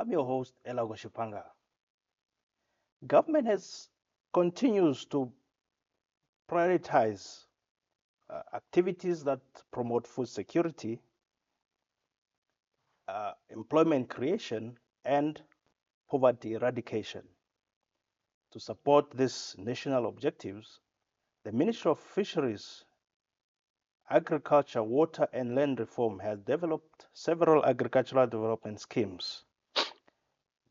I'm your host, Elago Shipanga. Government continues to prioritize activities that promote food security, employment creation, and poverty eradication. To support these national objectives, the Ministry of Fisheries, Agriculture, Water and Land Reform has developed several agricultural development schemes.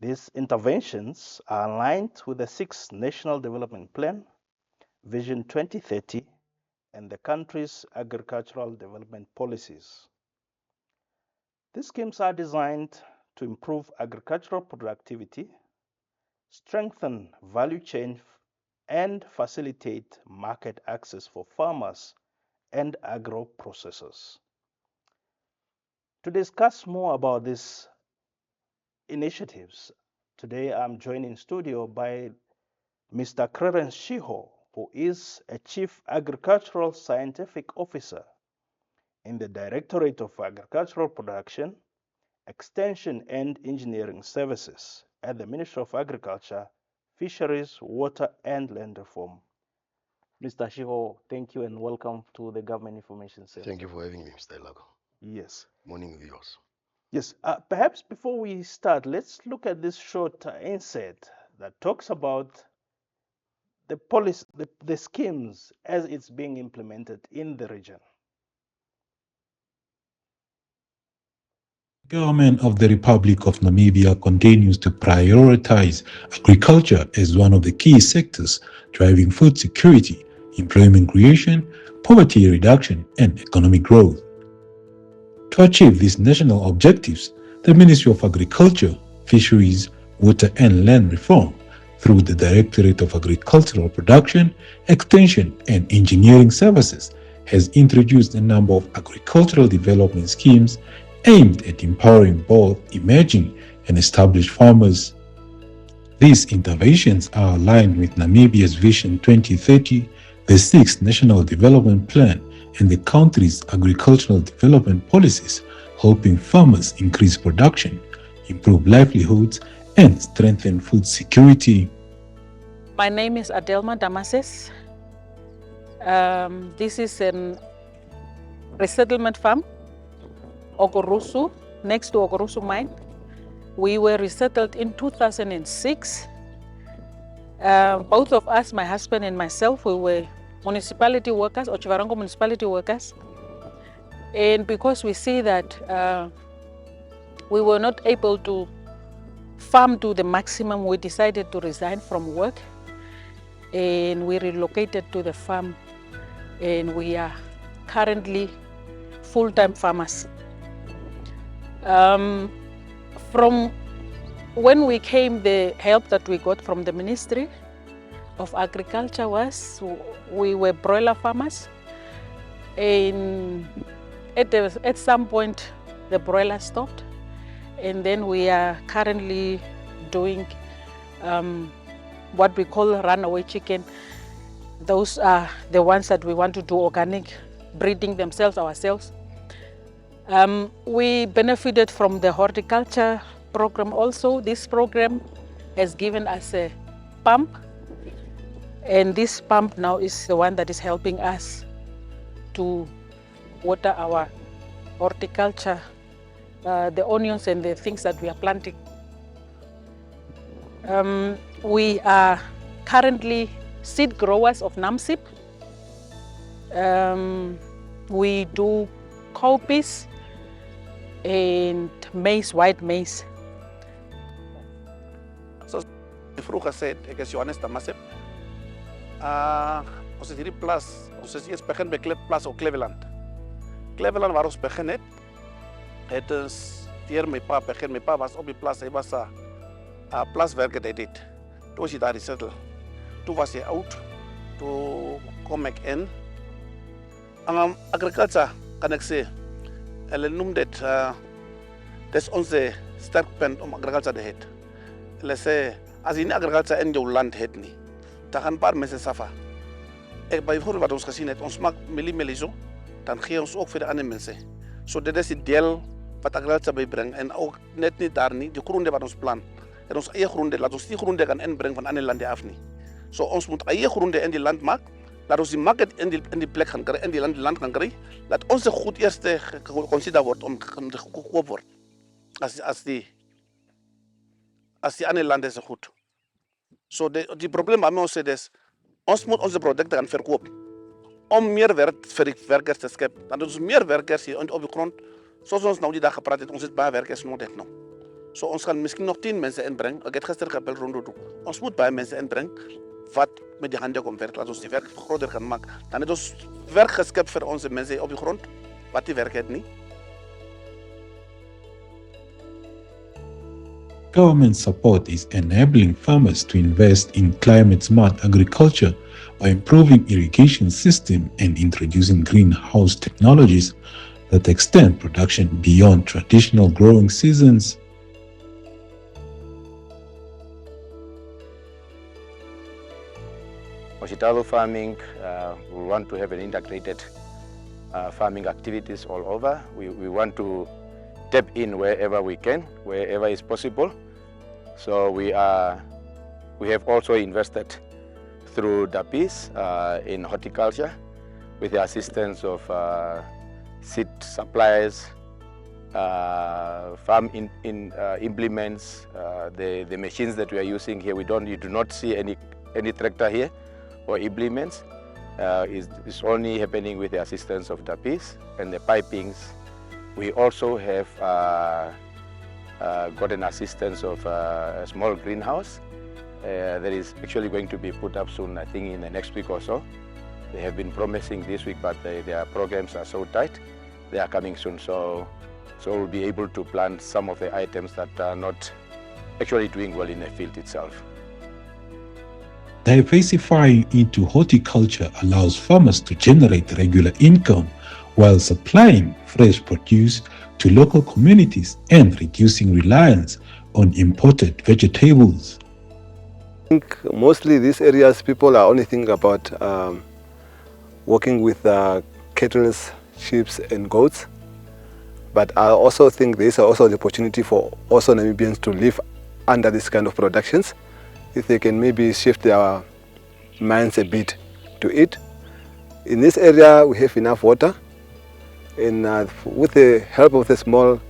These interventions are aligned with the 6th National Development Plan, Vision 2030, and the country's agricultural development policies. These schemes are designed to improve agricultural productivity, strengthen value chain, and facilitate market access for farmers and agro-processors. To discuss more about these initiatives, today I'm joined in studio by Mr. Clerance Tjiho, who is a Chief Agricultural Scientific Officer in the Directorate of Agricultural Production, Extension and Engineering Services at the Ministry of Agriculture, Fisheries, Water and Land Reform. Mr. Tjiho, thank you and welcome to the Government Information Service. Thank you for having me, Mr. Elago. Yes. Morning, viewers. Yes. Perhaps before we start, let's look at this short insert that talks about the policy, the schemes as it's being implemented in the region. The government of the Republic of Namibia continues to prioritize agriculture as one of the key sectors driving food security, employment creation, poverty reduction, and economic growth. To achieve these national objectives, the Ministry of Agriculture, Fisheries, Water and Land Reform, through the Directorate of Agricultural Production, Extension and Engineering Services, has introduced a number of agricultural development schemes aimed at empowering both emerging and established farmers. These interventions are aligned with Namibia's Vision 2030, the 6th National Development Plan, and the country's agricultural development policies, helping farmers increase production, improve livelihoods, and strengthen food security. My name is Adelma Damases. This is a resettlement farm, Ogorusu, next to Ogorusu mine. We were resettled in 2006. Both of us, my husband and myself, we were municipality workers, Otjozondjupa municipality workers. And because we see that we were not able to farm to the maximum, we decided to resign from work and we relocated to the farm, and we are currently full-time farmers. From when we came, the help that we got from the Ministry of Agriculture was we were broiler farmers, and at some point the broiler stopped, and then we are currently doing what we call runaway chicken. Those are the ones that we want to do organic breeding themselves ourselves. We benefited from the horticulture program also. This program has given us a pump, and this pump now is the one that is helping us to water our horticulture, the onions and the things that we are planting. We are currently seed growers of NAMSIP. We do cowpeas and maize, white maize. Zoals ik vroeger zei, ik is Johannes Damasep. Ons is hierdie plaas, ons is eerst begin by plaas op Cleveland. Cleveland waar ons begin het is deur my pa begin. My pa was op die plaas, hy was 'n plaaswerker dit. Toe was hy daar gesettel. Toe was hy oud, toe kom ek in. Agriculture, kan ek sê, hulle noem dit, dis onze sterkpunt om agriculture te het. Hulle sê, as jy nie agriculture in jou land het nie, dan gaan paar mense suffer. Bijvoorbeeld wat ons gezien het, ons maak milie so, dan gee ons ook vir die ander mense. So dit is die deel wat agriculture bijbrengt. En ook net niet daar niet, de groente wat ons plan. En ons eigen groente, laat ons die groente gaan inbrengen van andere landen af niet. Zo ons moet eigen groente in die land maken. Laat ons die market in die plek gaan krijgen, in die land gaan krijgen. Laat ons goed eerst geconsideerd wordt om gekoopt wordt. Als die andere landen zo goed. Zo die probleem bij ons is, ons moet onze producten gaan verkopen. Om meer werkers te scheppen. Dan dus meer werkers hier op de grond. Zoals ons nou die dag gepraat heeft, ons is bij werkers nodig nog. Zo ons gaan misschien nog 10 mensen inbrengen. Ik heb gisteren gebeld rond. Ons moet bij mensen inbrengen. Wat met die handen komt werken. Laten we die werk groter gaan maken. Dan is dus werk geschept voor onze mensen op de grond. Wat die werk heeft niet. Government support is enabling farmers to invest in climate-smart agriculture by improving irrigation system and introducing greenhouse technologies that extend production beyond traditional growing seasons. Vegetable farming, we want to have an integrated farming activities all over. We want to tap in wherever we can, wherever is possible. So we have also invested through DAPIS in horticulture with the assistance of seed suppliers, farm implements, the machines that we are using here. You do not see any tractor here or implements. It's only happening with the assistance of DAPIS and the pipings. We also have got an assistance of a small greenhouse that is actually going to be put up soon, I think in the next week or so. They have been promising this week, but their programs are so tight. They are coming soon, so we'll be able to plant some of the items that are not actually doing well in the field itself. Diversifying into horticulture allows farmers to generate regular income while supplying fresh produce to local communities and reducing reliance on imported vegetables. I think mostly these areas people are only thinking about working with cattle, sheep and goats. But I also think there is also the opportunity for also Namibians to live under this kind of productions. If they can maybe shift their minds a bit to it. In this area we have enough water, and with the help of the small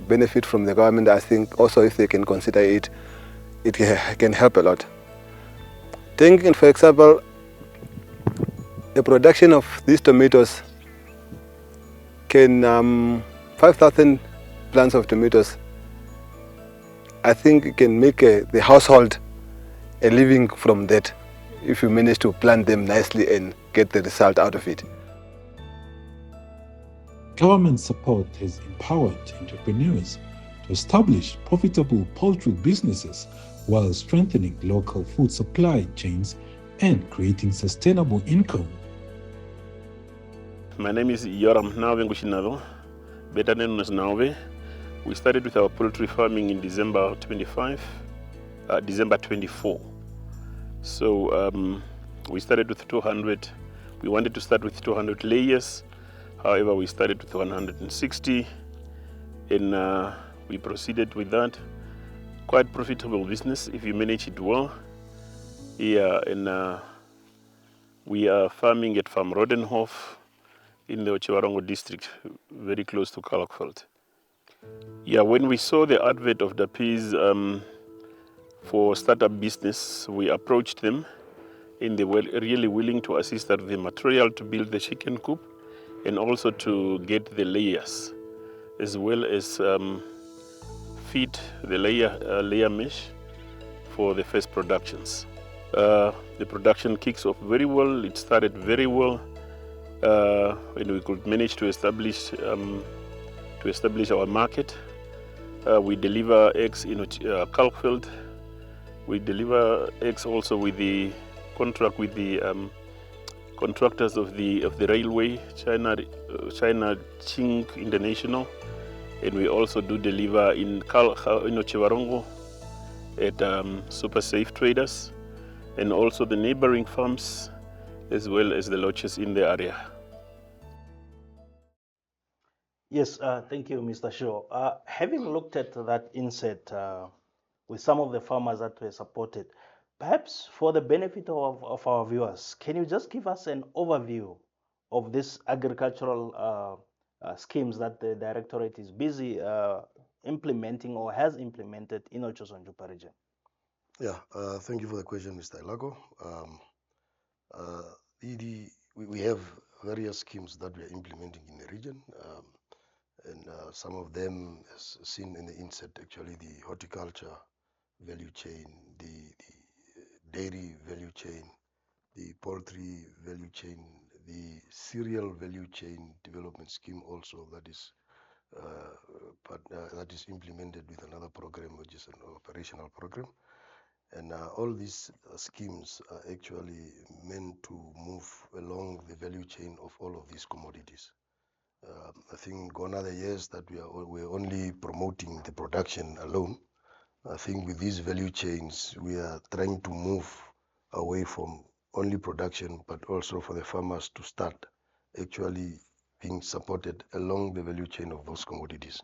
benefit from the government, I think also if they can consider it, it can help a lot. Thinking, for example, the production of these tomatoes can 5,000 plants of tomatoes, I think it can make the household a living from that if you manage to plant them nicely and get the result out of it. Government support has empowered entrepreneurs to establish profitable poultry businesses while strengthening local food supply chains and creating sustainable income. My name is Yoram Nawe Ngushinado, better known as Nawe. We started with our poultry farming in December 24. So we started with 200. We wanted to start with 200 layers. However, we started with 160, and we proceeded with that. Quite profitable business if you manage it well. Yeah, and we are farming at Farm Rodenhof in the Otjozondjupa district, very close to Kalkveld. Yeah, when we saw the advert of DAPIS for startup business, we approached them, and they were really willing to assist us with the material to build the chicken coop and also to get the layers, as well as feed the layer mesh for the first productions. The production kicks off very well. It started very well, and we could manage to establish our market. We deliver eggs in Kalkveld. We deliver eggs also with the contract with the contractors of the railway, China Ching International, and we also do deliver in Otjozondjupa at Super Safe Traders, and also the neighboring farms, as well as the lodges in the area. Yes, thank you, Mr. Shaw. Having looked at that inset with some of the farmers that were supported, perhaps for the benefit of our viewers, can you just give us an overview of these agricultural schemes that the Directorate is busy implementing or has implemented in Otjozondjupa Region? Yeah, thank you for the question, Mr. Ilago. We have various schemes that we are implementing in the region, and some of them, as seen in the inset, actually the horticulture value chain, the dairy value chain, the poultry value chain, the cereal value chain development scheme also that is implemented with another program, which is an operational program. And all these schemes are actually meant to move along the value chain of all of these commodities. I think gone are the years that we're only promoting the production alone. I think with these value chains, we are trying to move away from only production, but also for the farmers to start actually being supported along the value chain of those commodities.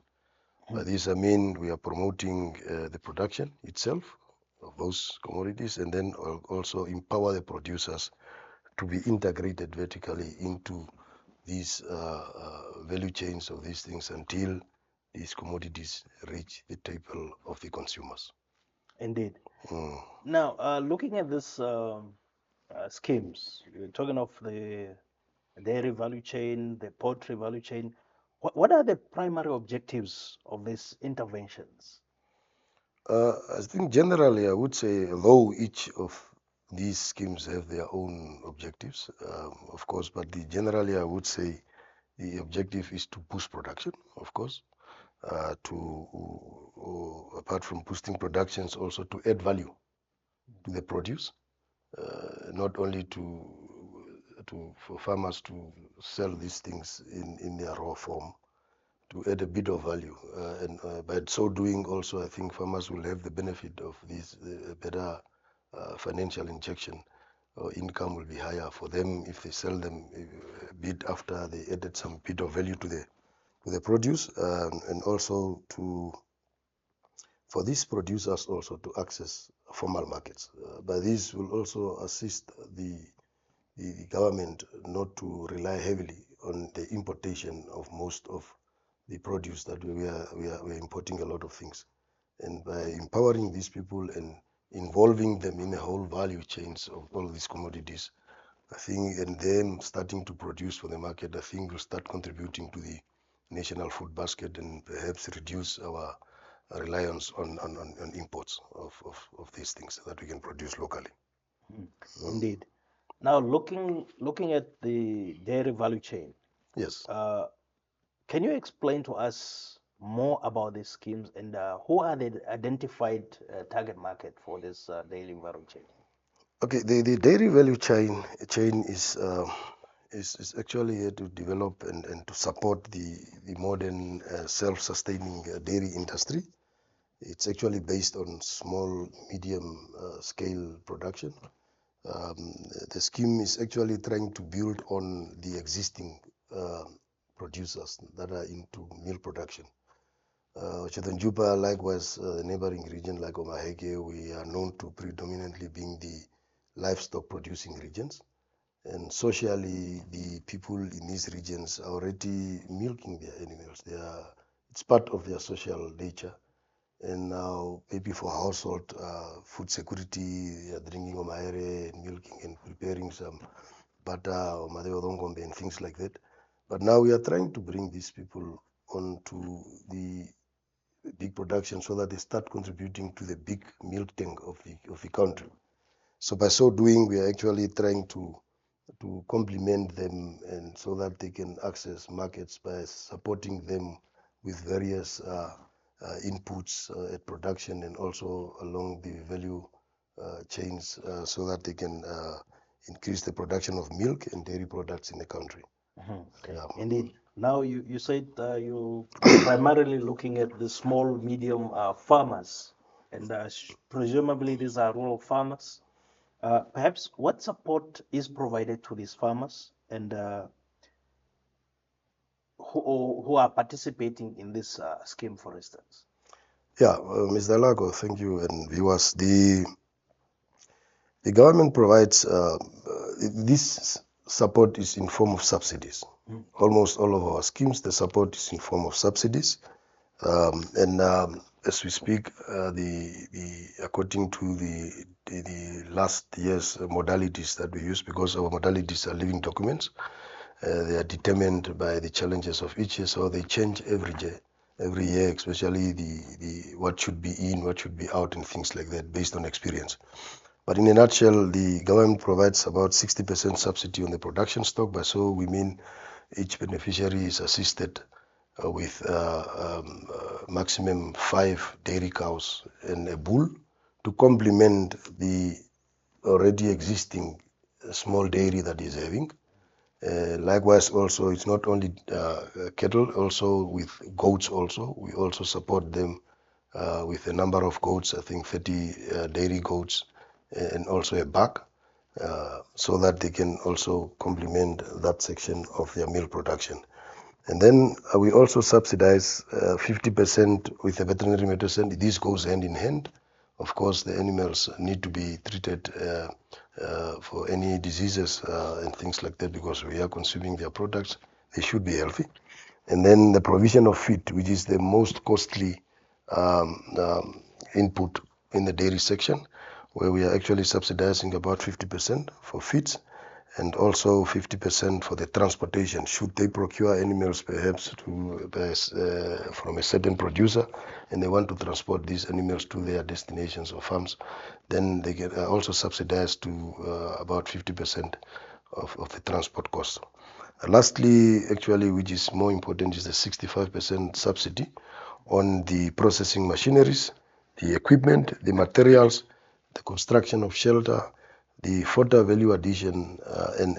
By this I mean we are promoting the production itself of those commodities, and then also empower the producers to be integrated vertically into these value chains of these things until these commodities reach the table of the consumers. Indeed. Now, looking at these schemes, you're talking of the dairy value chain, the poultry value chain. What are the primary objectives of these interventions? I think generally I would say, though each of these schemes have their own objectives, of course, but generally I would say the objective is to boost production, of course, apart from boosting productions, also to add value to the produce, not only for farmers to sell these things in their raw form, to add a bit of value. And by so doing also, I think farmers will have the benefit of this better financial injection, or income will be higher for them if they sell them a bit after they added some bit of value to the produce, and also for these producers also to access formal markets. But this will also assist the government not to rely heavily on the importation of most of the produce that we are importing a lot of things. And by empowering these people and involving them in the whole value chains of all these commodities, I think, and then starting to produce for the market, I think will start contributing to the national food basket and perhaps reduce our reliance on imports of these things that we can produce locally. Indeed. Now, looking at the dairy value chain, Yes. can you explain to us more about these schemes and who are the identified target market for this dairy value chain? Okay, the dairy value chain is actually here to develop and to support the modern self-sustaining dairy industry. It's actually based on small, medium scale production. The scheme is actually trying to build on the existing producers that are into milk production. Otjozondjupa, likewise, the neighboring region like Omaheke, we are known to predominantly being the livestock producing regions. And socially, the people in these regions are already milking their animals. It's part of their social nature. And now, maybe for household food security, they are drinking omaere and milking and preparing some butter or madeodongombe and things like that. But now we are trying to bring these people onto the big production so that they start contributing to the big milk tank of the country. So by so doing, we are actually trying to complement them, and so that they can access markets by supporting them with various inputs at production and also along the value chains, so that they can increase the production of milk and dairy products in the country. Yeah. Indeed. Now, you said you primarily looking at the small, medium farmers, and presumably these are rural farmers. Perhaps what support is provided to these farmers, and who are participating in this scheme, for instance? Yeah, Mr. Lago, thank you, and viewers. The government provides this support is in form of subsidies. Almost all of our schemes, the support is in form of subsidies, and as we speak, according to the last year's modalities that we use, because our modalities are living documents, they are determined by the challenges of each year, so they change every year, especially the what should be in, what should be out, and things like that, based on experience. But in a nutshell, the government provides about 60% subsidy on the production stock. By so we mean each beneficiary is assisted with maximum 5 dairy cows and a bull to complement the already existing small dairy that is having. Likewise, also it's not only cattle, also with goats. Also, we also support them with a number of goats. I think 30 dairy goats and also a buck, so that they can also complement that section of their milk production. And then we also subsidize 50% with the veterinary medicine. This goes hand in hand. Of course, the animals need to be treated for any diseases and things like that, because we are consuming their products. They should be healthy. And then the provision of feed, which is the most costly input in the dairy section, where we are actually subsidizing about 50% for feeds, and also 50% for the transportation. Should they procure animals perhaps from a certain producer, and they want to transport these animals to their destinations or farms, then they get also subsidized to about 50% of the transport cost. Lastly, actually, which is more important, is the 65% subsidy on the processing machineries, the equipment, the materials, the construction of shelter, the fodder value addition, and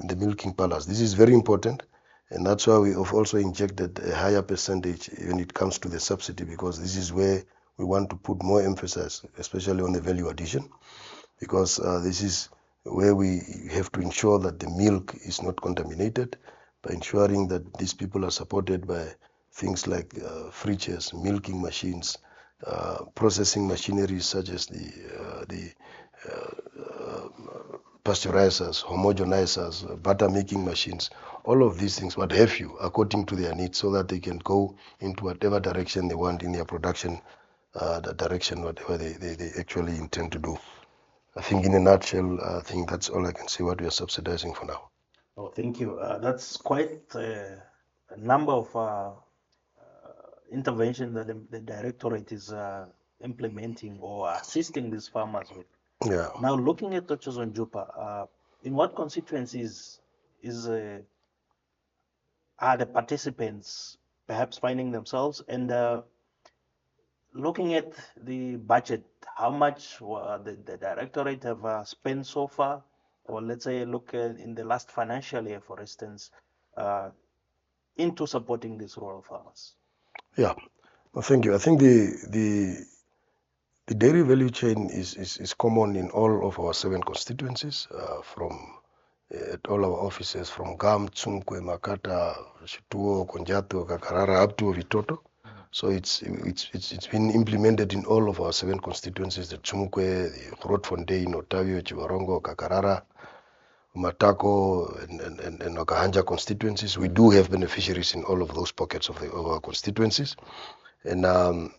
the milking palace. This is very important, and that's why we have also injected a higher percentage when it comes to the subsidy, because this is where we want to put more emphasis, especially on the value addition, because this is where we have to ensure that the milk is not contaminated, by ensuring that these people are supported by things like fridges, milking machines, processing machinery such as the pasteurizers, homogenizers, butter making machines, all of these things, what have you, according to their needs, so that they can go into whatever direction they want in their production, the direction, whatever they actually intend to do. I think in a nutshell, I think that's all I can say what we are subsidizing for now. Oh, thank you. That's quite a number of interventions that the Directorate is implementing or assisting these farmers with. Yeah. Now, looking at Otjozondjupa, in what constituencies are the participants perhaps finding themselves? And looking at the budget, how much the Directorate have spent so far? Or let's say look in the last financial year, for instance, into supporting these rural farmers. Yeah, well, thank you. I think the dairy value chain is common in all of our 7 constituencies, from at all our offices, from Gam, Tsumkwe, Makata, Shituo, Konjato, Kakarara, up to Vitoto. So it's been implemented in all of our 7 constituencies: the Tsumkwe, the Grootfontein, Ottavio, Chiwarongo, Kakarara, Matako, and Okahanja constituencies. We do have beneficiaries in all of those pockets of our constituencies, and I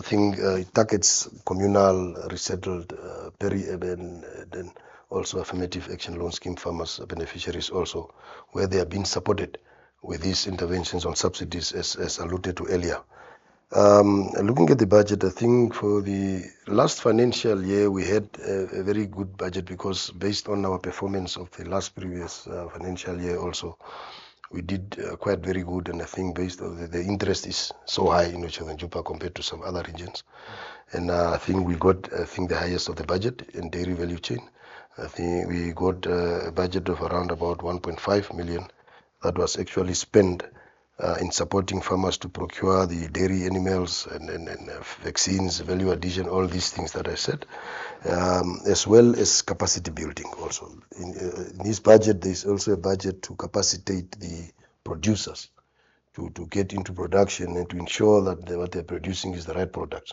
think it targets communal, resettled, peri-urban, and also affirmative action loan scheme farmers, beneficiaries also, where they are being supported with these interventions on subsidies, as alluded to earlier. Looking at the budget, I think for the last financial year we had a very good budget, because based on our performance of the last previous financial year also, we did quite very good. And I think based on the interest is so high in Otjozondjupa compared to some other regions. And I think we got the highest of the budget in dairy value chain. I think we got a budget of around about 1.5 million that was actually spent in supporting farmers to procure the dairy animals and vaccines, value addition, all these things that I said, as well as capacity building also. In this budget, there is also a budget to capacitate the producers to get into production and to ensure that what they're producing is the right product.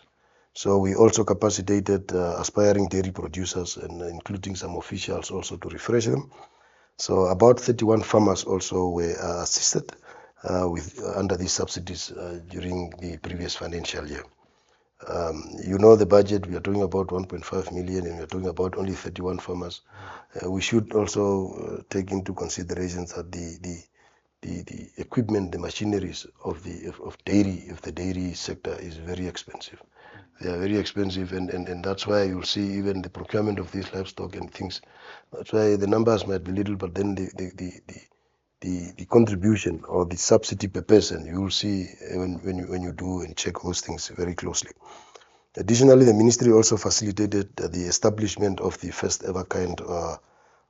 So we also capacitated aspiring dairy producers and including some officials also to refresh them. So about 31 farmers also were assisted with under these subsidies during the previous financial year. You know the budget, we are talking about 1.5 million and we are talking about only 31 farmers. We should also take into consideration that the equipment, the machineries of the dairy sector is very expensive. They are very expensive, and that's why you'll see even the procurement of these livestock and things. That's why the numbers might be little, but then the contribution or the subsidy per person, you will see when you do and check those things very closely. Additionally, the ministry also facilitated the establishment of the first ever kind of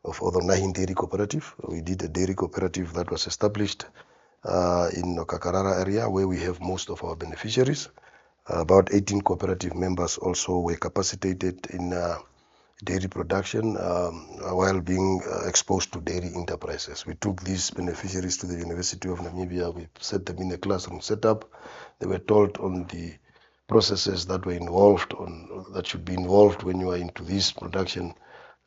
Otjozondjupa Dairy Cooperative. We did a dairy cooperative that was established in Okakarara area where we have most of our beneficiaries. About 18 cooperative members also were capacitated in dairy production while being exposed to dairy enterprises. We took these beneficiaries to the University of Namibia. We set them in a classroom setup. They were told on the processes that were involved, that should be involved when you are into this production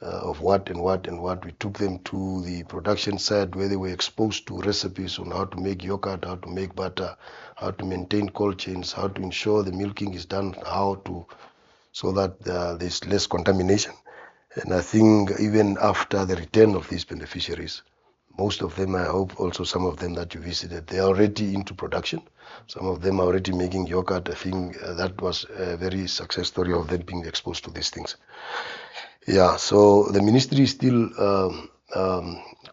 of what and what and what. We took them to the production side where they were exposed to recipes on how to make yogurt, how to make butter, how to maintain cold chains, how to ensure the milking is done, so that there's less contamination. And I think even after the return of these beneficiaries, most of them, I hope also some of them that you visited, they are already into production. Some of them are already making yogurt. I think that was a very success story of them being exposed to these things. Yeah, so the ministry is still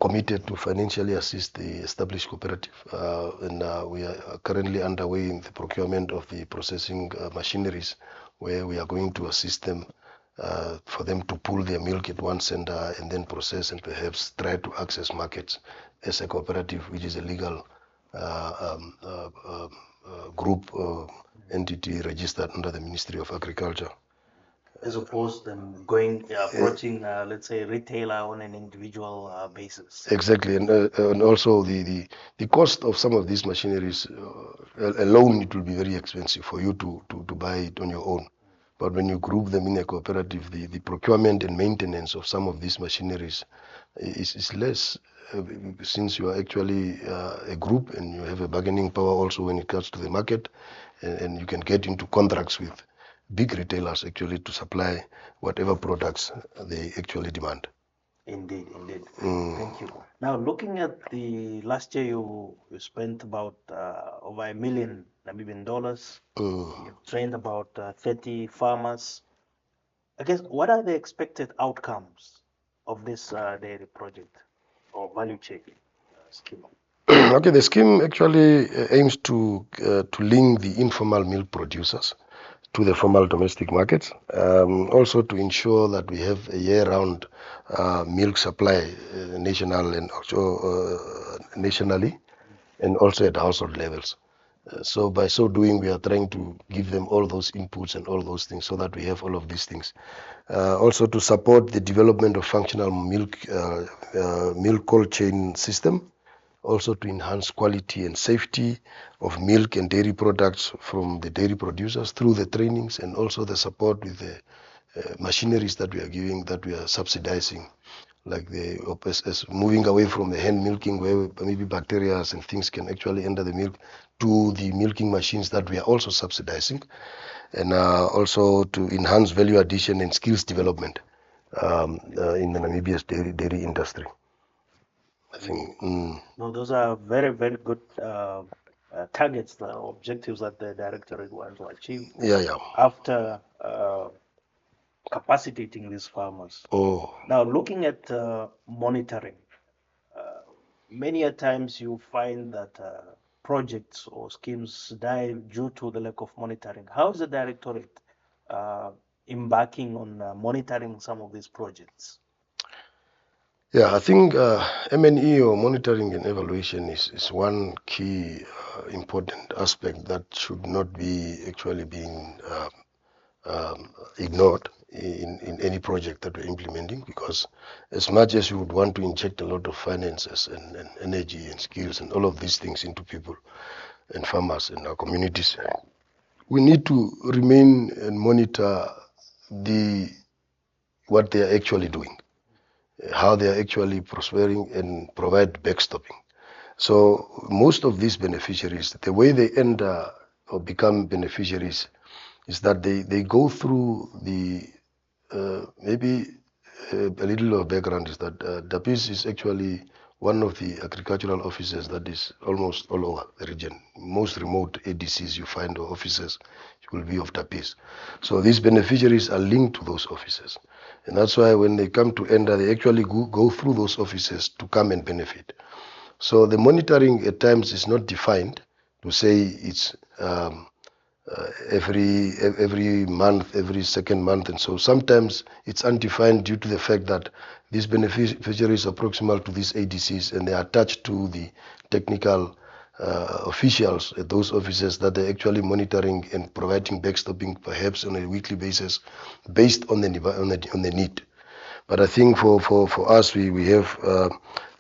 committed to financially assist the established cooperative, and we are currently underway in the procurement of the processing machineries, where we are going to assist them for them to pull their milk at one center and then process and perhaps try to access markets as a cooperative, which is a legal group entity registered under the Ministry of Agriculture. As opposed to them going approaching, let's say, a retailer on an individual basis. Exactly, and also the cost of some of these machineries alone, it will be very expensive for you to buy it on your own. But when you group them in a cooperative, the procurement and maintenance of some of these machineries is less, since you are actually a group and you have a bargaining power also when it comes to the market, and you can get into contracts with big retailers actually to supply whatever products they actually demand. Indeed. Thank you. Now, looking at the last year, you spent about over $1 million Namibian dollars. You trained about 30 farmers. I guess, what are the expected outcomes of this dairy project or value chain scheme? Okay, the scheme actually aims to link the informal milk producers to the formal domestic markets, also to ensure that we have a year-round milk supply national and also nationally, and also at household levels. So by so doing, we are trying to give them all those inputs and all those things so that we have all of these things. Also to support the development of functional milk cold chain system, also to enhance quality and safety of milk and dairy products from the dairy producers through the trainings, and also the support with the machineries that we are giving, that we are subsidizing, like as moving away from the hand milking where maybe bacteria and things can actually enter the milk, to the milking machines that we are also subsidizing, and also to enhance value addition and skills development in the Namibia's dairy industry. I think. No, those are very, very good targets, the objectives that the Directorate want to achieve. Yeah. After capacitating these farmers. Now, looking at monitoring, many a times you find that projects or schemes die due to the lack of monitoring. How is the Directorate embarking on monitoring some of these projects? Yeah, I think M&E or monitoring and evaluation is one key important aspect that should not be actually being ignored in any project that we're implementing, because as much as we would want to inject a lot of finances and energy and skills and all of these things into people and farmers in our communities, we need to remain and monitor what they are actually doing, how they are actually prospering, and provide backstopping. So most of these beneficiaries, the way they enter or become beneficiaries is that they go through the maybe a little of background is that DAPIS is actually one of the agricultural offices that is almost all over the region. Most remote ADCs you find or offices will be of DAPIS. So these beneficiaries are linked to those offices. And that's why when they come to enter, they actually go through those offices to come and benefit. So the monitoring at times is not defined to say it's every month, every second month, and so sometimes it's undefined due to the fact that these beneficiaries are proximal to these ADCs and they are attached to the technical officials at those offices that are actually monitoring and providing backstopping perhaps on a weekly basis based on the need. But I think for us, we have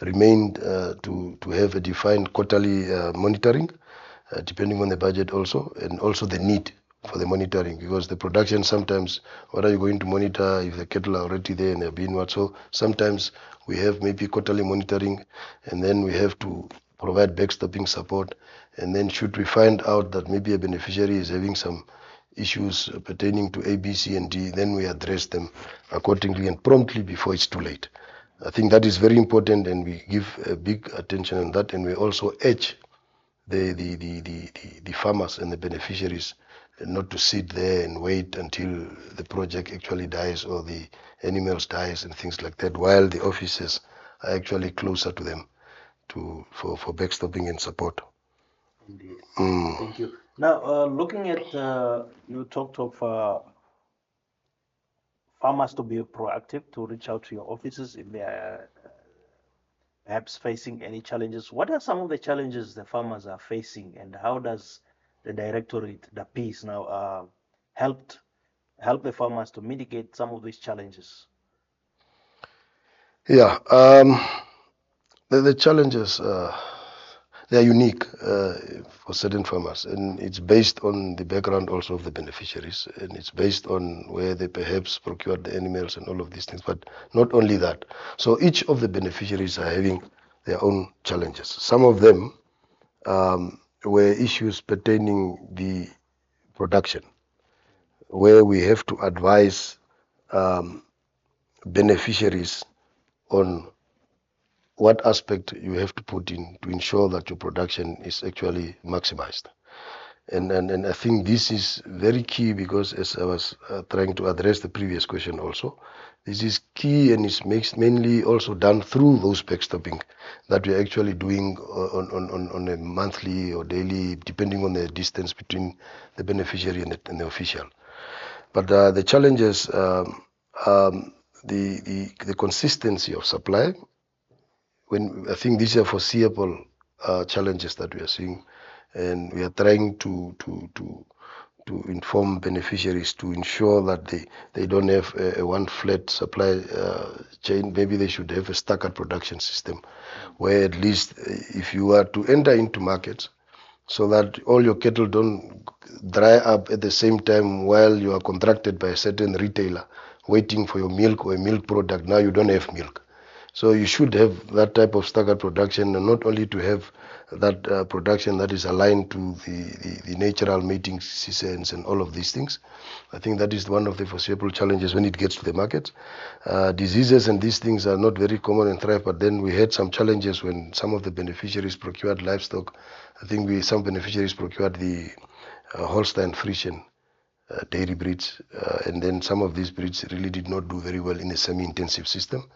remained to have a defined quarterly monitoring, depending on the budget also, and also the need for the monitoring, because the production sometimes, what are you going to monitor if the cattle are already there and they're being what? So sometimes we have maybe quarterly monitoring, and then we have to provide backstopping support, and then should we find out that maybe a beneficiary is having some issues pertaining to A, B, C, and D, then we address them accordingly and promptly before it's too late. I think that is very important, and we give a big attention on that, and we also urge the farmers and the beneficiaries not to sit there and wait until the project actually dies or the animals dies and things like that, while the officers are actually closer to them for backstopping and support. Indeed. Thank you. Now, looking at, you talked of farmers to be proactive, to reach out to your offices if they are perhaps facing any challenges. What are some of the challenges the farmers are facing, and how does the Directorate, the PIS, now help the farmers to mitigate some of these challenges? Yeah, the challenges, they are unique for certain farmers, and it's based on the background also of the beneficiaries, and it's based on where they perhaps procured the animals and all of these things, but not only that. So each of the beneficiaries are having their own challenges. Some of them were issues pertaining the production, where we have to advise beneficiaries on what aspect you have to put in to ensure that your production is actually maximized. And I think this is very key, because as I was trying to address the previous question also, this is key, and it's mainly also done through those backstopping that we're actually doing on a monthly or daily, depending on the distance between the beneficiary and the official. But the challenges, the consistency of supply, when I think these are foreseeable challenges that we are seeing, and we are trying to inform beneficiaries to ensure that they don't have a one flat supply chain. Maybe they should have a staggered production system, where at least if you are to enter into markets, so that all your cattle don't dry up at the same time while you are contracted by a certain retailer waiting for your milk or a milk product. Now you don't have milk. So you should have that type of staggered production, and not only to have that production that is aligned to the natural mating seasons and all of these things. I think that is one of the foreseeable challenges when it gets to the market. Diseases and these things are not very common in thrive, but then we had some challenges when some of the beneficiaries procured livestock. I think some beneficiaries procured the Holstein Friesian dairy breeds, and then some of these breeds really did not do very well in a semi-intensive system.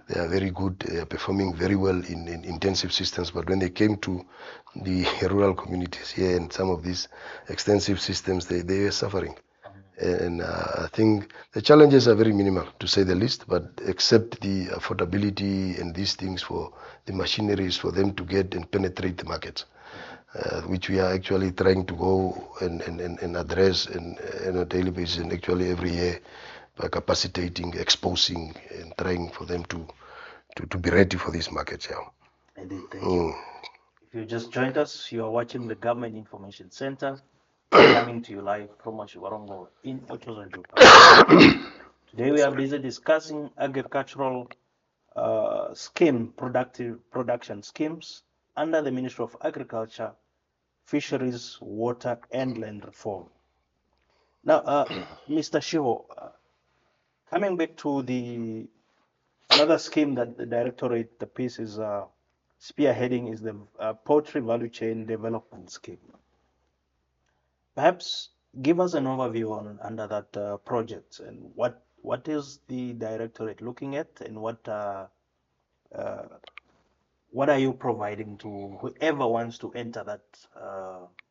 They are very good, they are performing very well in intensive systems, but when they came to the rural communities here and some of these extensive systems, they were suffering. And I think the challenges are very minimal, to say the least, but except the affordability and these things for the machineries for them to get and penetrate the markets, which we are actually trying to go and address on a daily basis and actually every year by capacitating, exposing, and trying for them to be ready for these markets. Yeah. Indeed, thank you. If you just joined us, you are watching the Government Information Center coming to you live from Otjozondjupa in Otjozondjupa. Today we are busy discussing agricultural production schemes under the Ministry of Agriculture, Fisheries, Water and Land Reform. Now, Mr. Tjiho, coming back to another scheme that the Directorate, the piece is spearheading is the Poultry Value Chain Development Scheme. Perhaps give us an overview under that project and what is the Directorate looking at and what are you providing to whoever wants to enter that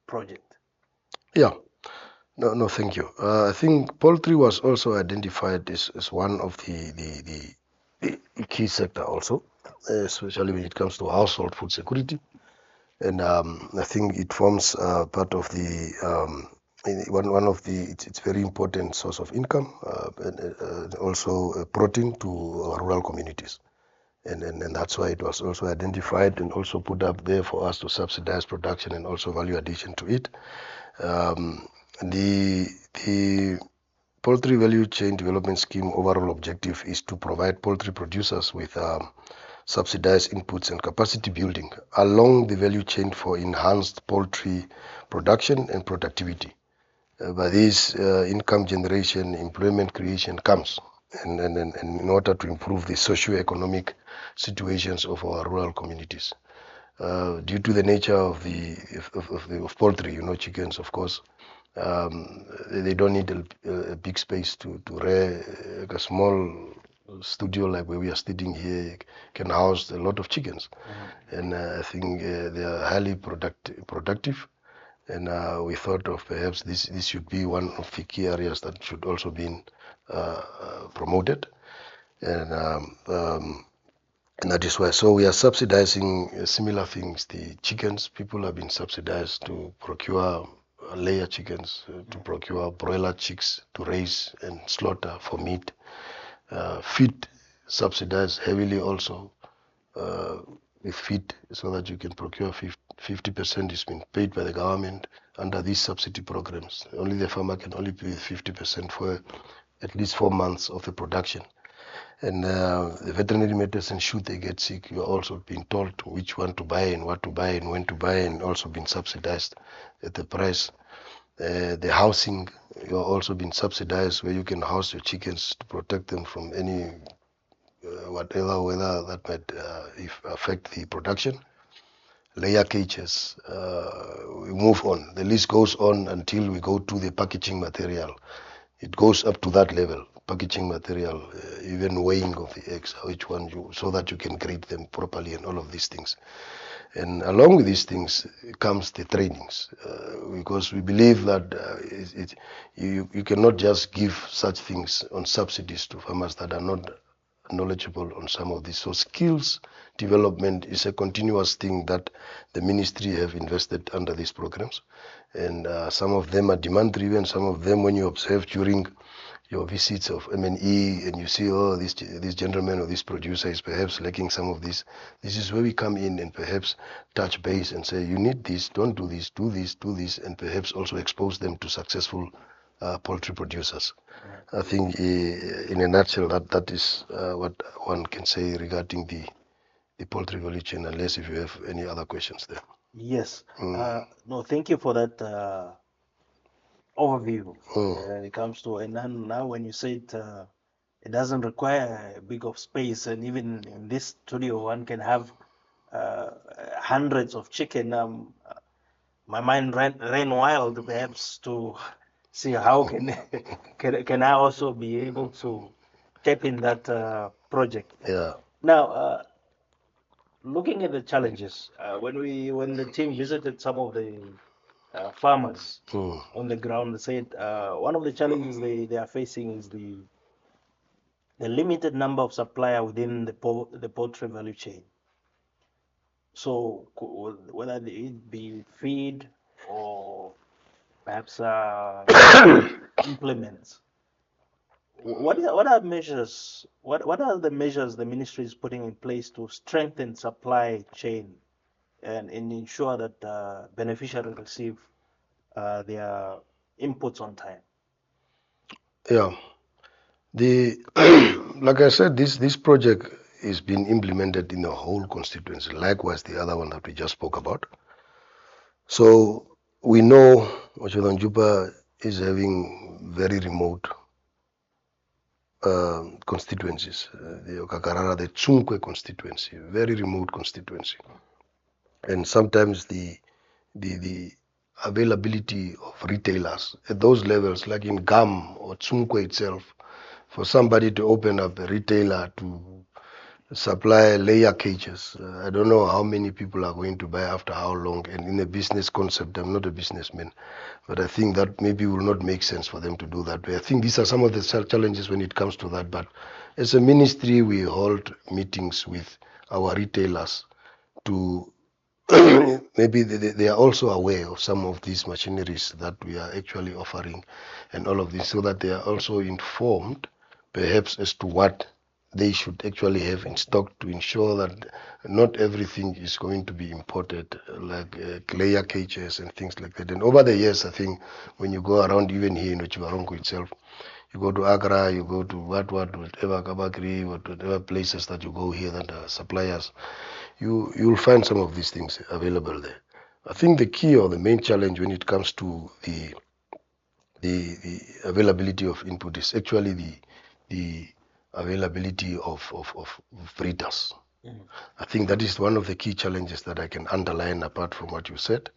project? Yeah. No, thank you. I think poultry was also identified as one of the key sector also, especially when it comes to household food security. And I think it forms part of the one of the it's very important source of income and also protein to rural communities. And that's why it was also identified and also put up there for us to subsidize production and also value addition to it. The Poultry Value Chain Development Scheme overall objective is to provide poultry producers with subsidized inputs and capacity building along the value chain for enhanced poultry production and productivity. By this, income generation, employment creation comes, and in order to improve the socio-economic situations of our rural communities. Due to the nature of poultry, chickens, of course, they don't need a big space to rear. A small studio like where we are sitting here can house a lot of chickens. And I think they are highly productive. And we thought of perhaps this should be one of the key areas that should also be promoted. And that is why. So we are subsidizing similar things. The chickens, people have been subsidized to procure layer chickens, to procure broiler chicks to raise and slaughter for meat. Feed subsidized heavily also with feed, so that you can procure 50% is been paid by the government under these subsidy programs. Only the farmer can only pay 50% for at least 4 months of the production. And the veterinary medicine, should they get sick, you are also being told which one to buy and what to buy and when to buy, and also been subsidized at the price. The housing, you are also being subsidized, where you can house your chickens to protect them from any whatever weather that might affect the production. Layer cages, we move on. The list goes on until we go to the packaging material. It goes up to that level. Packaging material, even weighing of the eggs, which one so that you can grade them properly and all of these things. And along with these things comes the trainings, because we believe that you cannot just give such things on subsidies to farmers that are not knowledgeable on some of this. So skills development is a continuous thing that the ministry have invested under these programs. And some of them are demand driven, some of them when you observe during your visits of MNE and you see, oh, this gentleman or this producer is perhaps lacking some of this. This is where we come in and perhaps touch base and say, you need this, don't do this, do this, do this, and perhaps also expose them to successful poultry producers. I think in a nutshell that is what one can say regarding the poultry value chain, unless if you have any other questions there. Yes. No, thank you for that overview. It comes to, and now when you say it doesn't require a big of space, and even in this studio one can have hundreds of chicken. My mind ran wild perhaps to see how can I also be able to tap in that project. Yeah. Now, looking at the challenges, when the team visited some of the farmers Mm. on the ground. They said one of the challenges they are facing is the limited number of supplier within the poultry value chain. So whether it be feed or perhaps implements, what are measures? What are the measures the ministry is putting in place to strengthen supply chain and ensure that beneficiaries receive their inputs on time? Yeah, the like I said, this project is being implemented in the whole constituency. Likewise, the other one that we just spoke about. So we know Otjozondjupa is having very remote constituencies. The Okakarara, the Tsunkwe constituency, very remote constituency, and sometimes the availability of retailers at those levels, like in Gam or Tsunkwe itself, for somebody to open up a retailer to supply layer cages. I don't know how many people are going to buy after how long. And in a business concept, I'm not a businessman, but I think that maybe will not make sense for them to do that. I think these are some of the challenges when it comes to that. But as a ministry, we hold meetings with our retailers to maybe they are also aware of some of these machineries that we are actually offering and all of this, so that they are also informed perhaps as to what they should actually have in stock to ensure that not everything is going to be imported, like layer cages and things like that. And over the years, I think when you go around, even here in Otjivarongo itself, you go to Agra, you go to whatever Kabakri, whatever places that you go here that are suppliers, you'll find some of these things available there. I think the key or the main challenge when it comes to the availability of input is actually the availability of breeders. I think that is one of the key challenges that I can underline apart from what you said.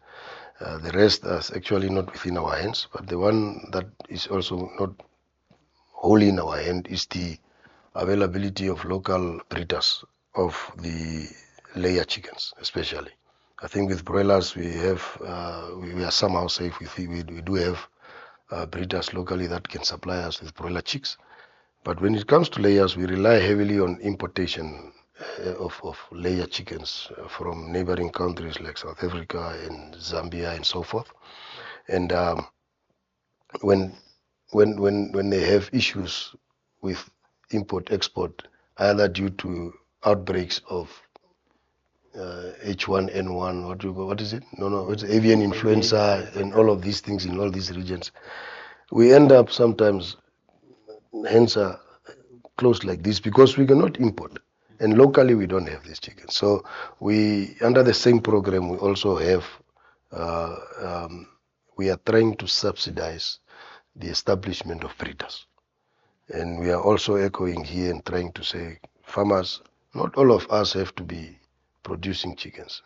The rest is actually not within our hands, but the one that is also not wholly in our hand is the availability of local breeders of the layer chickens, especially. I think with broilers we have we are somehow safe. We do have breeders locally that can supply us with broiler chicks. But when it comes to layers, we rely heavily on importation of layer chickens from neighboring countries like South Africa and Zambia and so forth. And when they have issues with import export, either due to outbreaks of H1N1, what is it? It's avian influenza and all of these things in all these regions. We end up sometimes, hence closed like this, because we cannot import. And locally we don't have these chickens. So we, under the same program, we also have, we are trying to subsidize the establishment of breeders. And we are also echoing here and trying to say, farmers, not all of us have to be producing chickens.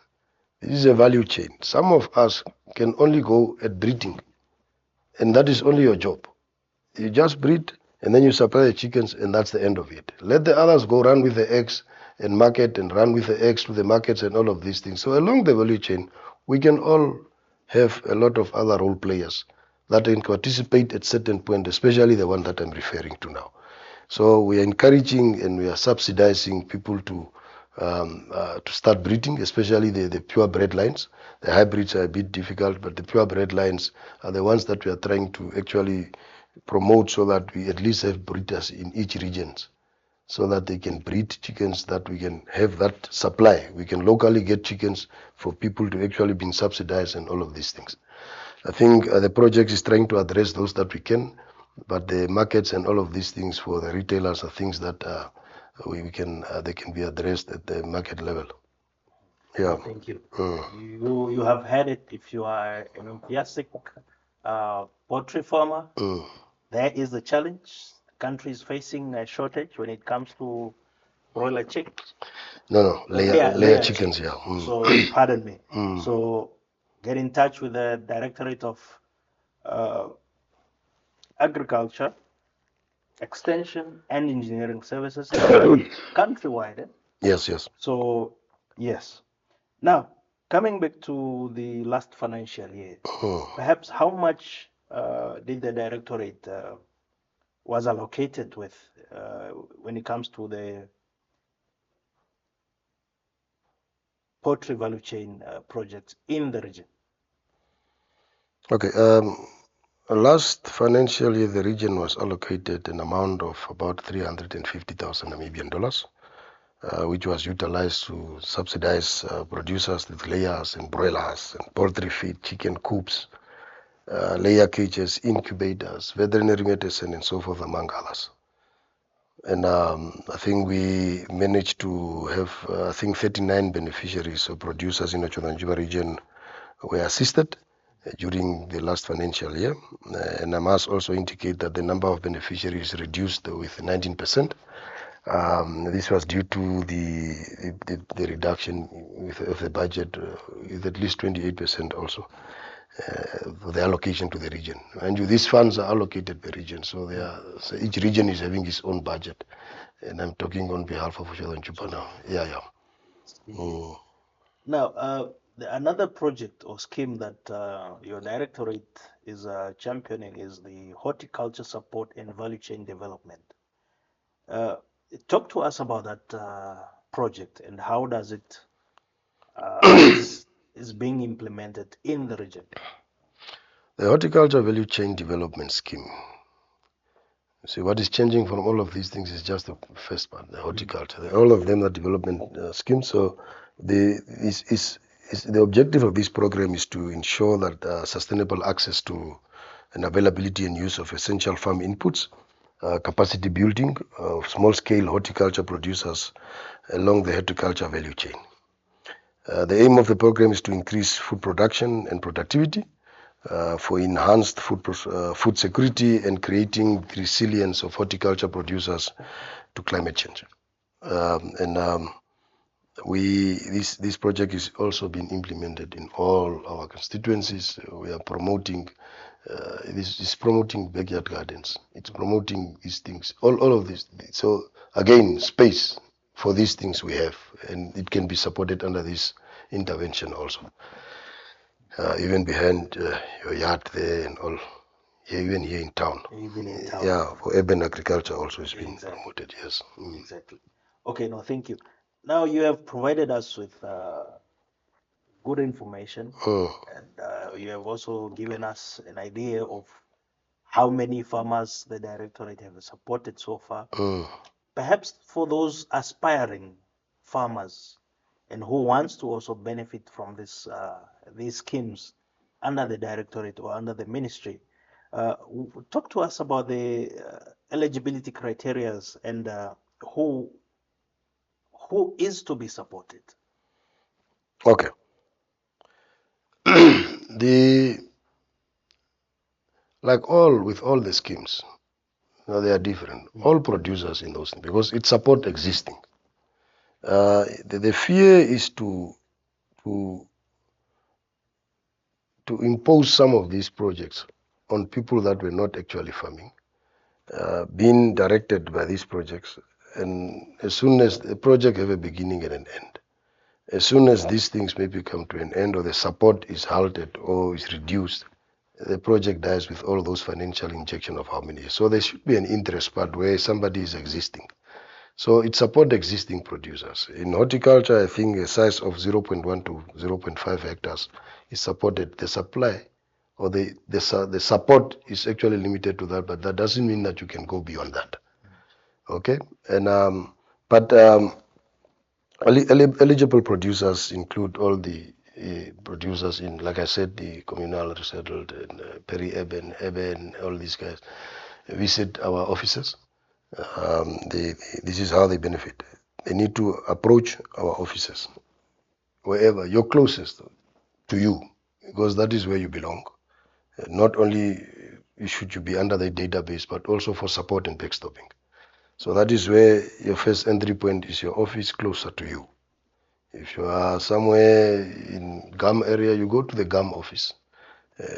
This is a value chain. Some of us can only go at breeding, and that is only your job. You just breed, and then you supply the chickens, and that's the end of it. Let the others go run with the eggs and market, and run with the eggs to the markets and all of these things. So along the value chain, we can all have a lot of other role players that can participate at certain point, especially the one that I'm referring to now. So we are encouraging and we are subsidizing people to start breeding, especially the purebred lines. The hybrids are a bit difficult, but the purebred lines are the ones that we are trying to actually promote, so that we at least have breeders in each region, so that they can breed chickens, that we can have that supply. We can locally get chickens for people to actually be subsidized and all of these things. I think the project is trying to address those that we can, but the markets and all of these things for the retailers are things that they can be addressed at the market level. Yeah. Thank you. You have had it. If you are an enthusiastic poultry farmer, there is the challenge. The country is facing a shortage when it comes to broiler chicks. Layer chickens, yeah. So pardon me. So get in touch with the Directorate of Agriculture, Extension and Engineering Services countrywide. Yes. So yes. Now Coming back to the last financial year, perhaps how much did the directorate was allocated with when it comes to the poultry value chain projects in the region? Okay. Last financial year, the region was allocated an amount of about 350,000 Namibian dollars, which was utilized to subsidize producers with layers and broilers and poultry feed, chicken coops, layer cages, incubators, veterinary medicine, and so forth, among others. And I think we managed to have, 39 beneficiaries or producers in the Otjozondjupa region were assisted during the last financial year. And I must also indicate that the number of beneficiaries reduced with 19%. This was due to the reduction of the budget with at least 28% also for the allocation to the region. And these funds are allocated per region, so each region is having its own budget. And I'm talking on behalf of Otjozondjupa now. Yeah. Now, another project or scheme that your directorate is championing is the horticulture support and value chain development. Talk to us about that project and how does it is being implemented in the region. The horticulture value chain development scheme. See, what is changing from all of these things is just the first part, the horticulture. All of them are development schemes. So the objective of this program is to ensure that sustainable access to and availability and use of essential farm inputs, capacity building of small-scale horticulture producers along the horticulture value chain. The aim of the program is to increase food production and productivity, for enhanced food security and creating resilience of horticulture producers to climate change. This project is also being implemented in all our constituencies. We are promoting this is promoting backyard gardens. It's promoting these things, all of this. So again, space for these things we have, and it can be supported under this intervention also. Even behind your yard there and all, even here in town. Even in town. Yeah, for urban agriculture also is being promoted, yes. Exactly. Okay, no, thank you. Now you have provided us with good information, and you have also given us an idea of how many farmers the directorate have supported so far. Perhaps for those aspiring farmers and who wants to also benefit from this these schemes under the directorate or under the ministry, talk to us about the eligibility criteria and who is to be supported. Okay. Like with all the schemes, they are different. All producers in those things, because it supports existing. The fear is to impose some of these projects on people that were not actually farming, being directed by these projects. And as soon as the project have a beginning and an end, as soon as these things maybe come to an end or the support is halted or is reduced, the project dies with all those financial injection of how many years. So there should be an interest part where somebody is existing. So it supports existing producers. In horticulture, I think a size of 0.1 to 0.5 hectares is supported. The supply or the support is actually limited to that, but that doesn't mean that you can go beyond that. Okay? And eligible producers include all the producers in, like I said, the communal, resettled, and peri-urban, urban, all these guys visit our offices. This is how they benefit. They need to approach our offices, wherever you're closest to you, because that is where you belong. Not only should you be under the database, but also for support and backstopping. So that is where your first entry point is your office closer to you. If you are somewhere in GAM area, you go to the GAM office,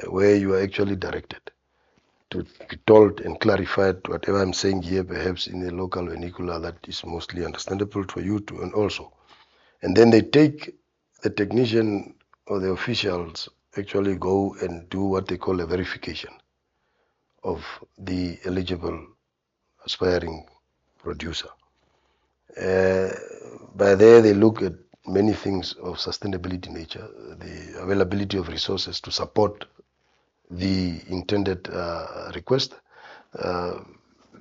where you are actually directed to be told and clarified whatever I'm saying here, perhaps in the local vernacular that is mostly understandable for you to, and also. And then they take the technician or the officials actually go and do what they call a verification of the eligible aspiring producer. By there, they look at many things of sustainability nature, the availability of resources to support the intended request,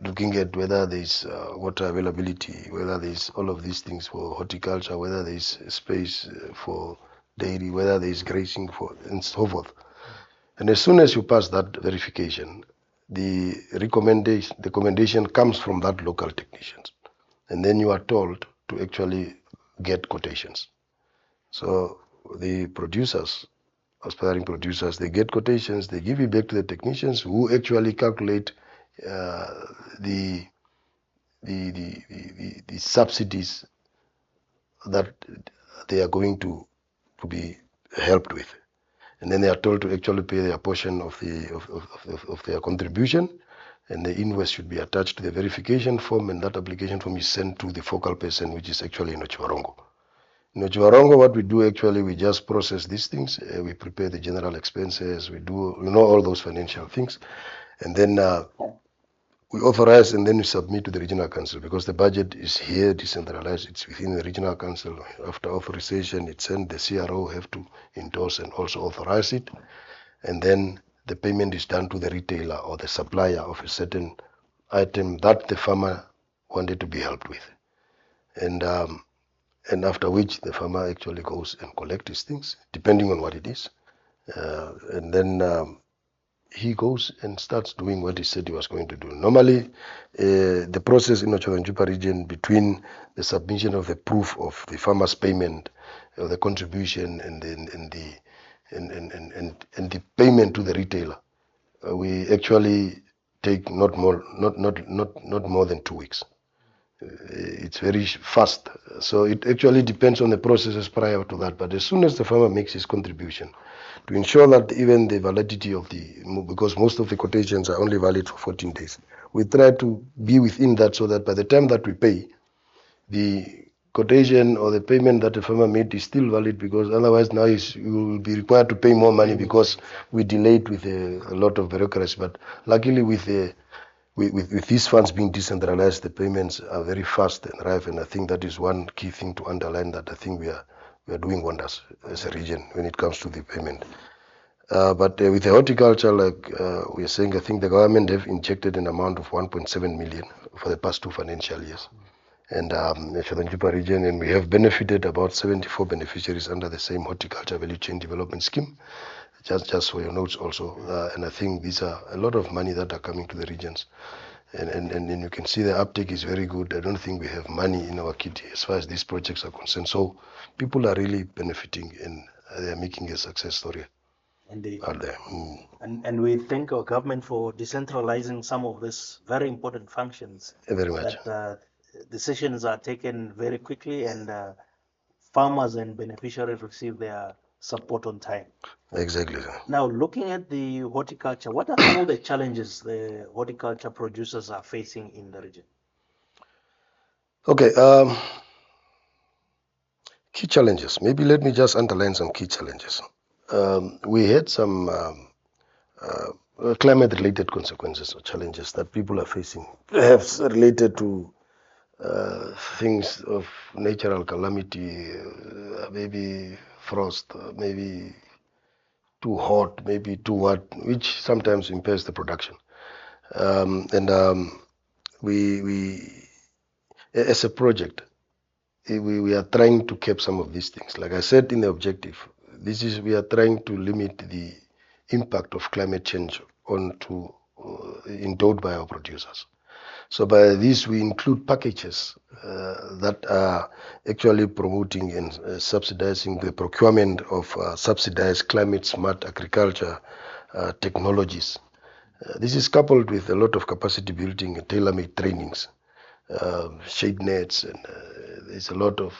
looking at whether there's water availability, whether there's all of these things for horticulture, whether there's space for dairy, whether there's grazing for, and so forth. And as soon as you pass that verification, the recommendation comes from that local technicians. And then you are told to actually get quotations. So the producers, aspiring producers, they get quotations, they give it back to the technicians who actually calculate the subsidies that they are going to be helped with. And then they are told to actually pay their portion of their contribution, and the invoice should be attached to the verification form, and that application form is sent to the focal person, which is actually in Otjozondjupa. In Otjozondjupa, what we do actually, we just process these things. We prepare the general expenses. We do, all those financial things, and then we authorize, and then we submit to the regional council, because the budget is here decentralized. It's within the regional council. After authorization, it's sent. The CRO have to endorse and also authorize it, and then the payment is done to the retailer or the supplier of a certain item that the farmer wanted to be helped with, and after which the farmer actually goes and collects his things, depending on what it is, and then he goes and starts doing what he said he was going to do. Normally, the process in Otjozondjupa region between the submission of the proof of the farmer's payment, or the contribution, and the payment to the retailer, we actually take not more than 2 weeks. It's very fast. So it actually depends on the processes prior to that. But as soon as the farmer makes his contribution, to ensure that even the validity of because most of the quotations are only valid for 14 days, we try to be within that, so that by the time that we pay, the quotation or the payment that the farmer made is still valid, because otherwise now you will be required to pay more money because we delayed with a lot of bureaucracy. But luckily with these funds being decentralized, the payments are very fast and ripe, and I think that is one key thing to underline, that I think we are doing wonders as a region when it comes to the payment. But with the horticulture, like we are saying, I think the government have injected an amount of 1.7 million for the past 2 financial years. And Otjozondjupa region, and we have benefited about 74 beneficiaries under the same horticulture value chain development scheme. Just for your notes also, and I think these are a lot of money that are coming to the regions, and you can see the uptake is very good. I don't think we have money in our kitty as far as these projects are concerned. So people are really benefiting, and they are making a success story. Indeed. Out there. And we thank our government for decentralizing some of these very important functions. Very much. That decisions are taken very quickly, and farmers and beneficiaries receive their support on time. Exactly. Now, looking at the horticulture, what are some of the challenges the horticulture producers are facing in the region? Okay. Key challenges. Maybe let me just underline some key challenges. We had some climate-related consequences or challenges that people are facing, perhaps related to things of natural calamity, maybe frost, maybe too hot, maybe too wet, which sometimes impairs the production. We as a project, we are trying to keep some of these things. Like I said in the objective, we are trying to limit the impact of climate change endowed by our producers. So by this, we include packages that are actually promoting and subsidizing the procurement of subsidized climate-smart agriculture technologies. This is coupled with a lot of capacity building and tailor-made trainings, shade nets, and there's a lot of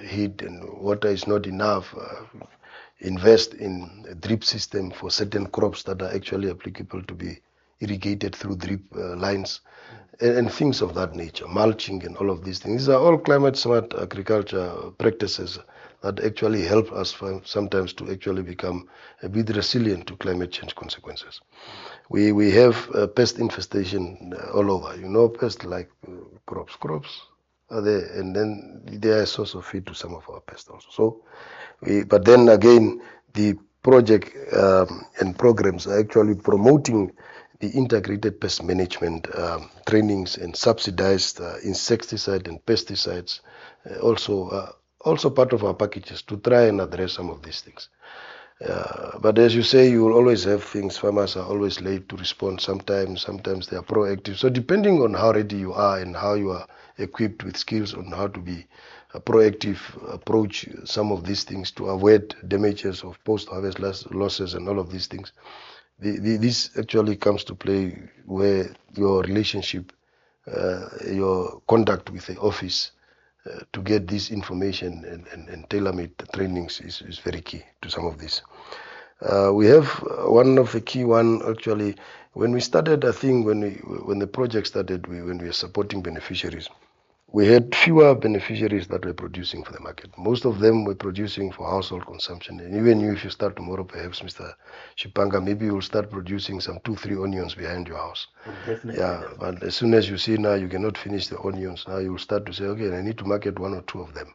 heat and water is not enough. Invest in a drip system for certain crops that are actually applicable to be irrigated through drip lines, and things of that nature, mulching and all of these things. These are all climate smart agriculture practices that actually help us sometimes to actually become a bit resilient to climate change consequences. We have pest infestation all over. You know, pests like crops. Crops are there, and then they are a source of feed to some of our pests also. So, but then again, the project and programs are actually promoting the integrated pest management trainings and subsidized insecticide and pesticides, also part of our packages to try and address some of these things. But as you say, you will always have things. Farmers are always late to respond sometimes they are proactive. So depending on how ready you are and how you are equipped with skills on how to be a proactive approach some of these things to avoid damages of post-harvest losses and all of these things, this actually comes to play where your relationship, your contact with the office to get this information and tailor-made trainings is very key to some of this. We have one of the key one actually when we started. I think when the project started, when we were supporting beneficiaries, we had fewer beneficiaries that were producing for the market. Most of them were producing for household consumption. And even if you start tomorrow, perhaps, Mr. Shipanga, maybe you'll start producing some 2-3 onions behind your house. Definitely. Yeah, but as soon as you see now you cannot finish the onions, now you'll start to say, okay, I need to market 1 or 2 of them.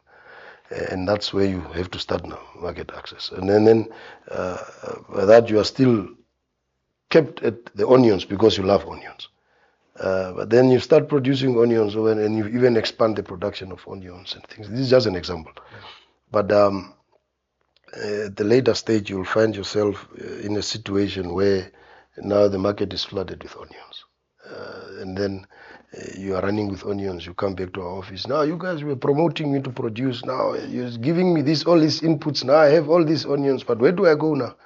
And that's where you have to start now, market access. And then by that you are still kept at the onions because you love onions. But then you start producing onions and you even expand the production of onions and things. This is just an example. But at the later stage, you'll find yourself in a situation where now the market is flooded with onions. And then you are running with onions. You come back to our office. Now you guys were promoting me to produce. Now you're giving me all these inputs. Now I have all these onions, but where do I go now?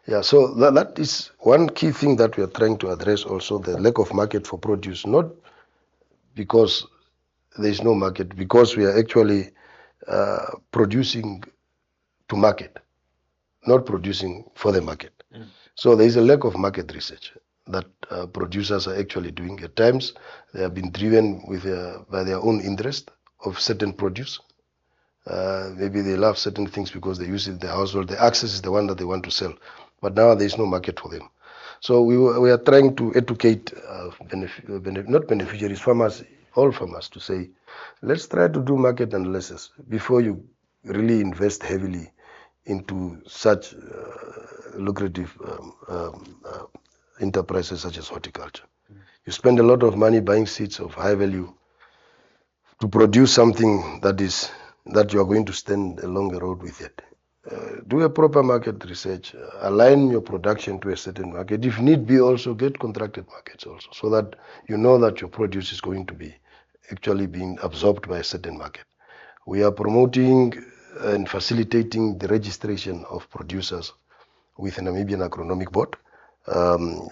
Yeah, so that is one key thing that we are trying to address also, the lack of market for produce, not because there is no market, because we are actually producing to market, not producing for the market. So there is a lack of market research that producers are actually doing. At times, they have been driven by their own interest of certain produce. Maybe they love certain things because they use it in their household. The access is the one that they want to sell. But now there is no market for them. So we are trying to educate, not beneficiaries, farmers, all farmers, to say, let's try to do market analysis before you really invest heavily into such lucrative enterprises such as horticulture. You spend a lot of money buying seeds of high value to produce something that you are going to stand along the road with it. Do a proper market research, align your production to a certain market. If need be, also get contracted markets also, so that you know that your produce is going to be actually being absorbed by a certain market. We are promoting and facilitating the registration of producers with the Namibian Agronomic Board,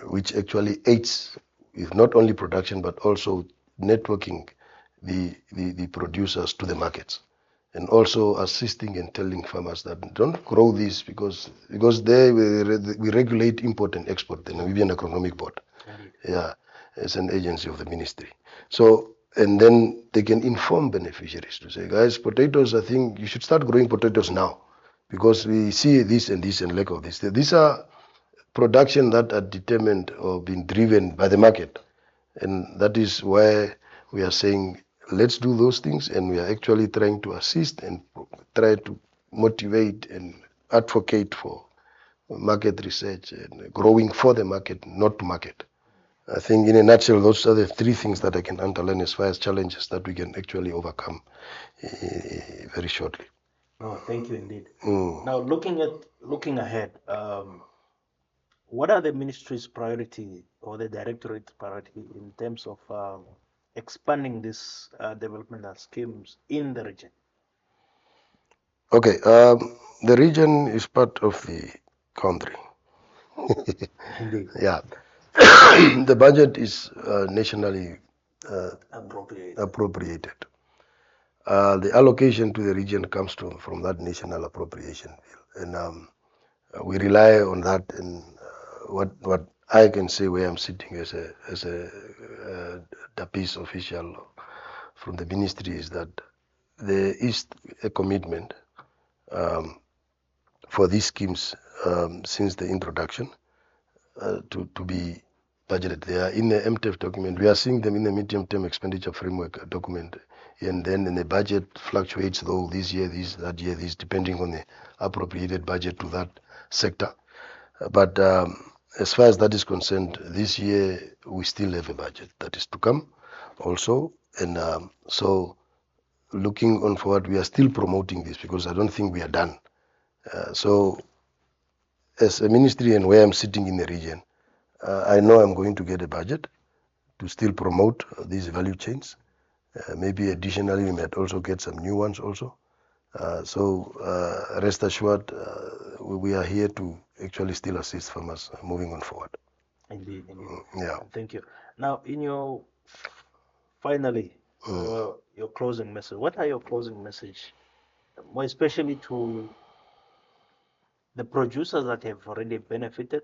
which actually aids with not only production but also networking the producers to the markets, and also assisting and telling farmers that don't grow this because we regulate import and export, the Namibian Agronomic Board. Yeah, as an agency of the ministry. So, and then they can inform beneficiaries to say, guys, potatoes, I think you should start growing potatoes now because we see this and lack of this. These are production that are determined or being driven by the market. And that is why we are saying, let's do those things, and we are actually trying to assist and try to motivate and advocate for market research and growing for the market, not to market. I think in a nutshell, those are the 3 things that I can underline as far as challenges that we can actually overcome very shortly. Oh, thank you indeed. Now, looking ahead, what are the ministry's priority or the directorate's priority in terms of expanding these developmental schemes in the region? Okay, the region is part of the country. Indeed. Yeah. The budget is nationally appropriated. The allocation to the region comes from that national appropriation bill, and we rely on that. And what I can say where I'm sitting as a DAPIS official from the ministry is that there is a commitment for these schemes since the introduction to be budgeted. They are in the MTF document. We are seeing them in the medium-term expenditure framework document, and then in the budget fluctuates, though this year, this, that year, this, depending on the appropriated budget to that sector. But as far as that is concerned, this year we still have a budget that is to come also, and so looking on forward, we are still promoting this because I don't think we are done. So as a ministry and where I'm sitting in the region, I know I'm going to get a budget to still promote these value chains. Maybe additionally, we might also get some new ones also. So rest assured, we are here to actually still assist farmers moving on forward. Indeed, indeed. Yeah. Thank you. Now, in your finally, your closing message. What are your closing message, more especially to the producers that have already benefited,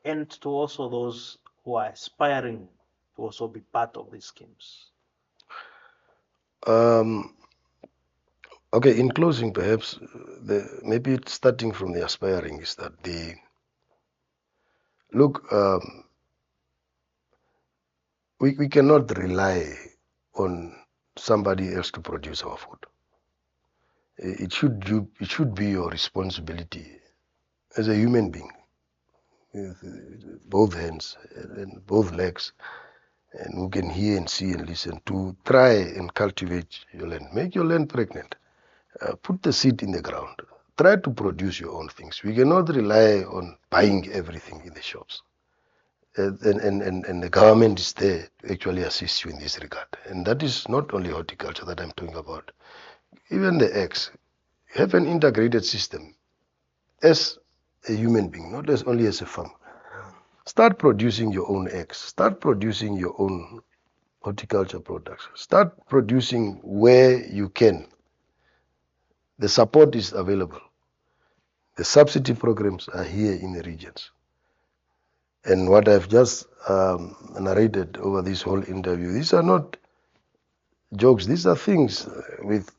and to also those who are aspiring to also be part of these schemes? Okay, in closing, perhaps maybe starting from the aspiring is that we cannot rely on somebody else to produce our food. It should be your responsibility as a human being, with both hands and both legs, and who can hear and see and listen, to try and cultivate your land. Make your land pregnant. Put the seed in the ground. Try to produce your own things. We cannot rely on buying everything in the shops. And the government is there to actually assist you in this regard. And that is not only horticulture that I'm talking about. Even the eggs. Have an integrated system as a human being, not as only as a farmer. Start producing your own eggs. Start producing your own horticulture products. Start producing where you can. The support is available. The subsidy programs are here in the regions. And what I've just narrated over this whole interview, these are not jokes. These are things with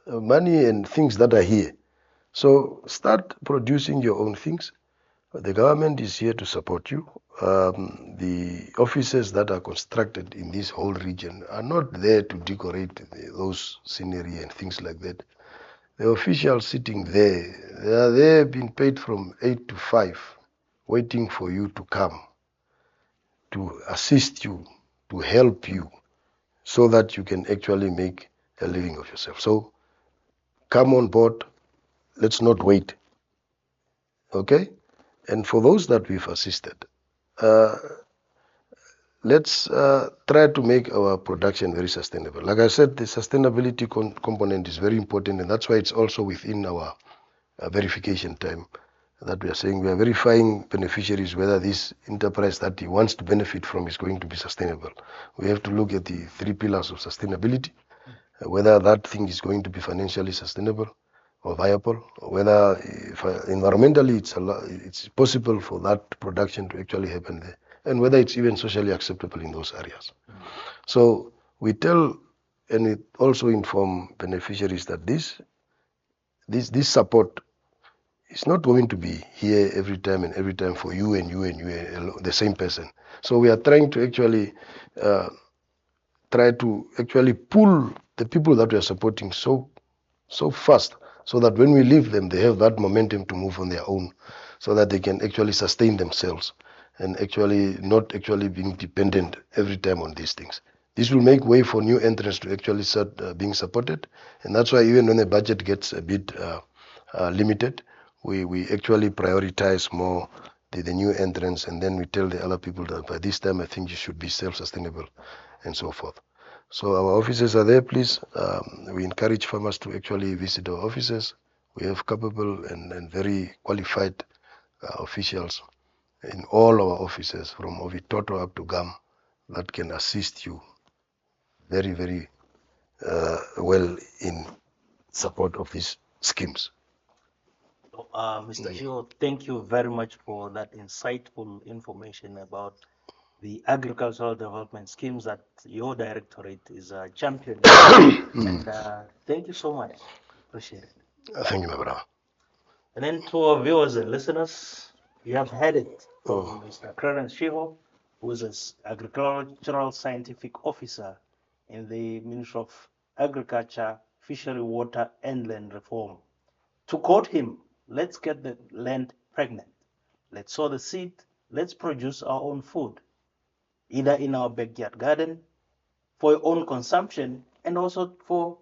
money and things that are here. So start producing your own things. The government is here to support you. The offices that are constructed in this whole region are not there to decorate those scenery and things like that. The officials sitting there, they are there being paid from 8 to 5, waiting for you to come, to assist you, to help you, so that you can actually make a living of yourself. So come on board. Let's not wait. Okay? And for those that we've assisted, let's try to make our production very sustainable. Like I said, the sustainability component is very important, and that's why it's also within our verification time that we are saying we are verifying beneficiaries whether this enterprise that he wants to benefit from is going to be sustainable. We have to look at the 3 pillars of sustainability, whether that thing is going to be financially sustainable or viable, or whether environmentally it's possible for that production to actually happen there, and whether it's even socially acceptable in those areas. So we tell and we also inform beneficiaries that this support is not going to be here every time for you and you and you, the same person. So we are trying to actually pull the people that we are supporting so fast, so that when we leave them, they have that momentum to move on their own, so that they can actually sustain themselves and actually not actually being dependent every time on these things. This will make way for new entrants to actually start being supported, and that's why even when the budget gets a bit limited, we actually prioritize more the new entrants, and then we tell the other people that by this time I think you should be self-sustainable and so forth. So our offices are there, please. We encourage farmers to actually visit our offices. We have capable and very qualified officials in all our offices, from Ovitoto up to GAM, that can assist you very, very well in support of these schemes. Mr. Tjiho, thank you very much for that insightful information about the agricultural development schemes that your directorate is championing. And thank you so much. Appreciate it. Thank you, my brother. And then to our viewers and listeners, you have heard it from Mr. Clerance Tjiho, who is an agricultural scientific officer in the Ministry of Agriculture, Fishery, Water and Land Reform. To quote him, let's get the land pregnant. Let's sow the seed. Let's produce our own food, either in our backyard garden, for your own consumption, and also for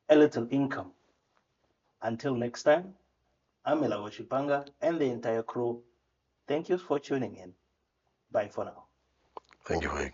a little income. Until next time, I'm Elawa Shipanga and the entire crew. Thank you for tuning in. Bye for now. Thank you.